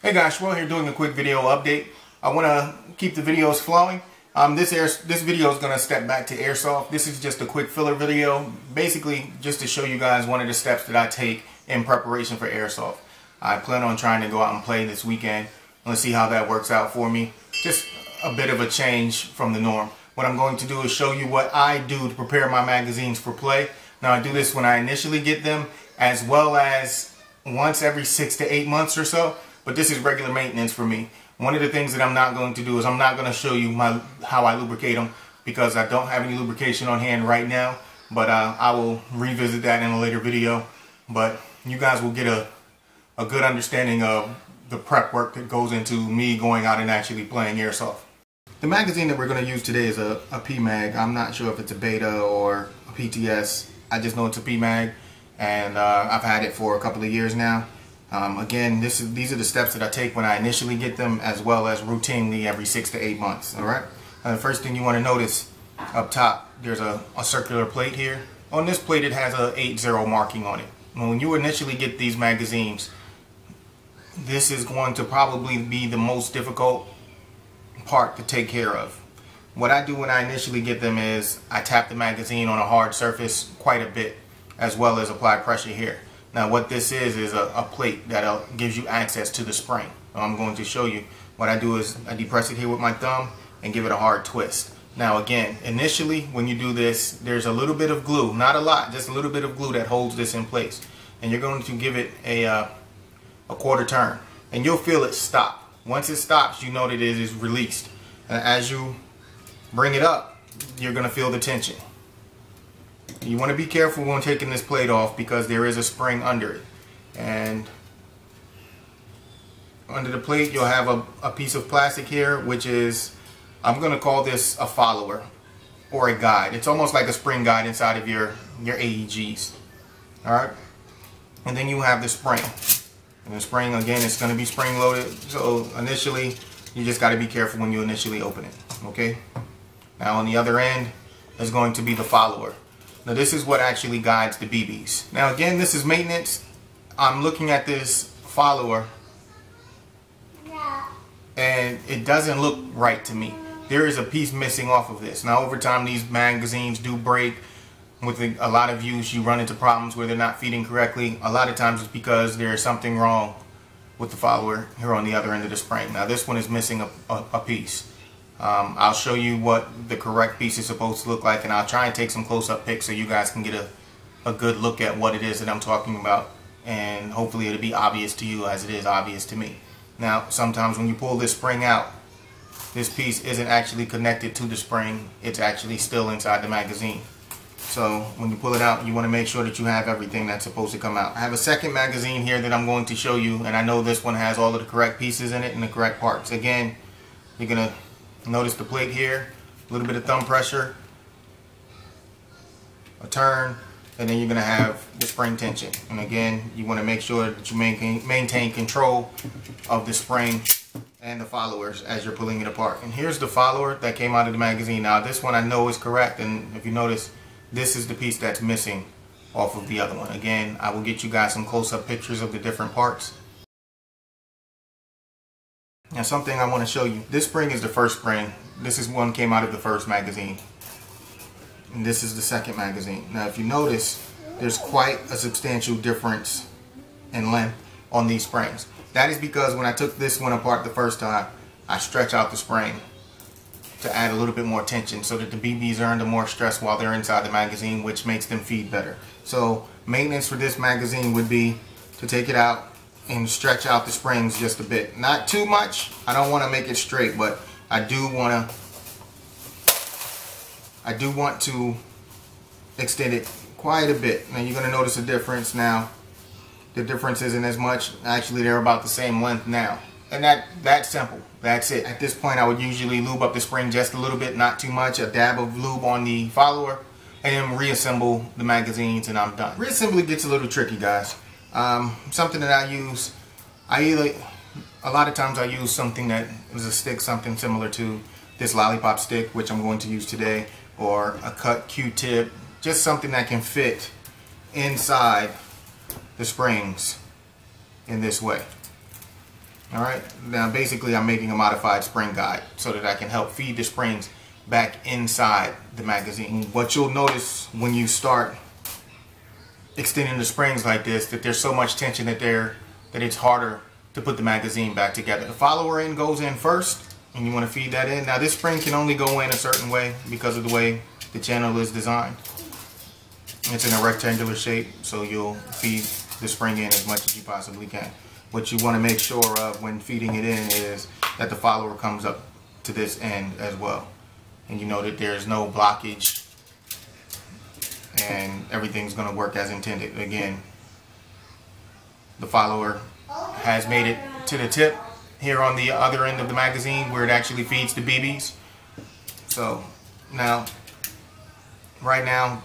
Hey guys, Shwell here doing a quick video update. I want to keep the videos flowing. This video is going to step back to Airsoft. This is just a quick filler video, basically just to show you guys one of the steps that I take in preparation for Airsoft. I plan on trying to go out and play this weekend. Let's see how that works out for me. Just a bit of a change from the norm. What I'm going to do is show you what I do to prepare my magazines for play. Now I do this when I initially get them, as well as once every 6 to 8 months or so. But this is regular maintenance for me. One of the things that I'm not going to do is I'm not going to show you how I lubricate them, because I don't have any lubrication on hand right now. But I will revisit that in a later video. But you guys will get a good understanding of the prep work that goes into me going out and actually playing Airsoft. The magazine that we're going to use today is a PMag. I'm not sure if it's a beta or a PTS. I just know it's a PMag, and I've had it for a couple of years now. Again, these are the steps that I take when I initially get them, as well as routinely every 6 to 8 months. Alright? The first thing you want to notice up top, there's a circular plate here. On this plate it has a 8-0 marking on it. When you initially get these magazines, this is going to probably be the most difficult part to take care of. What I do when I initially get them is I tap the magazine on a hard surface quite a bit, as well as apply pressure here. Now what this is a plate that gives you access to the spring. I'm going to show you. What I do is I depress it here with my thumb and give it a hard twist. Now again, initially when you do this, there's a little bit of glue, not a lot, just a little bit of glue that holds this in place. And you're going to give it a quarter turn, and you'll feel it stop. Once it stops, you know that it is released. And as you bring it up, you're going to feel the tension. You want to be careful when taking this plate off, because there is a spring under it. And under the plate you'll have a piece of plastic here, which is, I'm going to call this a follower or a guide. It's almost like a spring guide inside of your AEGs. Alright? And then you have the spring. And the spring, again, it's going to be spring loaded. So initially, you just got to be careful when you initially open it. Okay? Now on the other end is going to be the follower. Now this is what actually guides the BBs. Now again, this is maintenance. I'm looking at this follower and it doesn't look right to me. There is a piece missing off of this. Now over time these magazines do break. With a lot of use, you run into problems where they're not feeding correctly. A lot of times it's because there is something wrong with the follower here on the other end of the spring. Now this one is missing a piece. I'll show you what the correct piece is supposed to look like, and I'll try and take some close-up pics so you guys can get a good look at what it is that I'm talking about, and hopefully it'll be obvious to you as it is obvious to me. Now sometimes when you pull this spring out, this piece isn't actually connected to the spring, it's actually still inside the magazine. So when you pull it out, you want to make sure that you have everything that's supposed to come out. I have a second magazine here that I'm going to show you, and I know this one has all of the correct pieces in it and the correct parts. Again, you're going to notice the plate here, a little bit of thumb pressure, a turn, and then you're going to have the spring tension. And again, you want to make sure that you maintain control of the spring and the followers as you're pulling it apart. And here's the follower that came out of the magazine. Now this one I know is correct, and if you notice, this is the piece that's missing off of the other one. Again, I will get you guys some close-up pictures of the different parts. Now something I want to show you. This spring is the first spring. This is one came out of the first magazine. And this is the second magazine. Now if you notice, there's quite a substantial difference in length on these springs. That is because when I took this one apart the first time, I stretched out the spring to add a little bit more tension so that the BBs are under more stress while they're inside the magazine, which makes them feed better. So maintenance for this magazine would be to take it out and stretch out the springs just a bit. Not too much. I don't want to make it straight, but I do want to extend it quite a bit. Now you're going to notice a difference now. The difference isn't as much. Actually, they're about the same length now. And that's simple. That's it. At this point, I would usually lube up the spring just a little bit, not too much, a dab of lube on the follower, and then reassemble the magazines, and I'm done. Reassembly gets a little tricky, guys. Something that I use, a lot of times I use something that is a stick, something similar to this lollipop stick, which I'm going to use today, or a cut Q-tip, just something that can fit inside the springs in this way. Alright, now basically I'm making a modified spring guide so that I can help feed the springs back inside the magazine. What you'll notice when you start extending the springs like this, that there's so much tension that it's harder to put the magazine back together. The follower end goes in first, and you want to feed that in. Now this spring can only go in a certain way because of the way the channel is designed. It's in a rectangular shape, so you'll feed the spring in as much as you possibly can. What you want to make sure of when feeding it in is that the follower comes up to this end as well. And you know that there's no blockage and everything's going to work as intended. Again, the follower has made it to the tip here on the other end of the magazine where it actually feeds the BBs. So now, right now,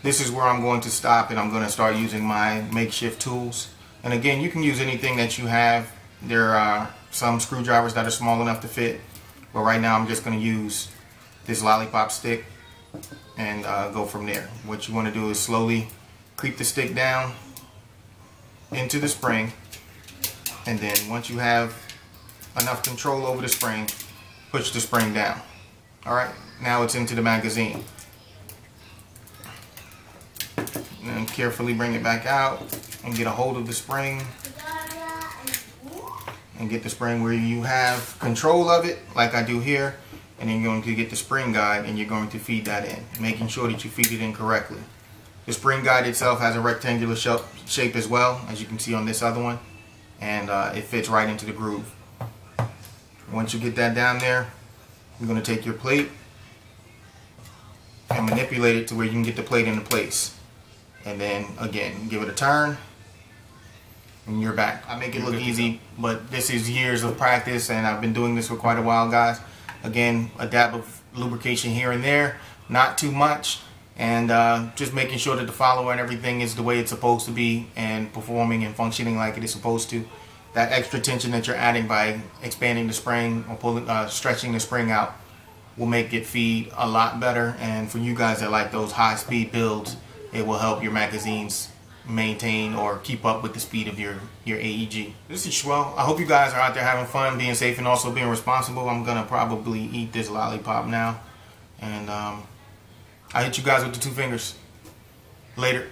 this is where I'm going to stop, and I'm going to start using my makeshift tools. And again, you can use anything that you have. There are some screwdrivers that are small enough to fit, but right now I'm just going to use this lollipop stick and go from there. What you want to do is slowly creep the stick down into the spring, and then once you have enough control over the spring, push the spring down. Alright, now it's into the magazine. And carefully bring it back out and get a hold of the spring and get the spring where you have control of it, like I do here, and then you're going to get the spring guide and you're going to feed that in, making sure that you feed it in correctly. The spring guide itself has a rectangular shape as well, as you can see on this other one, and it fits right into the groove. Once you get that down there, you're going to take your plate and manipulate it to where you can get the plate into place. And then again, give it a turn and you're back. I make it look easy, but this is years of practice, and I've been doing this for quite a while, guys. Again, a dab of lubrication here and there, not too much, and just making sure that the follower and everything is the way it's supposed to be and performing and functioning like it is supposed to. That extra tension that you're adding by expanding the spring or pulling, stretching the spring out will make it feed a lot better. And for you guys that like those high-speed builds, it will help your magazines maintain or keep up with the speed of your AEG. This is Shwell. I hope you guys are out there having fun, being safe, and also being responsible. I'm gonna probably eat this lollipop now, and I hit you guys with the 2 fingers. Later.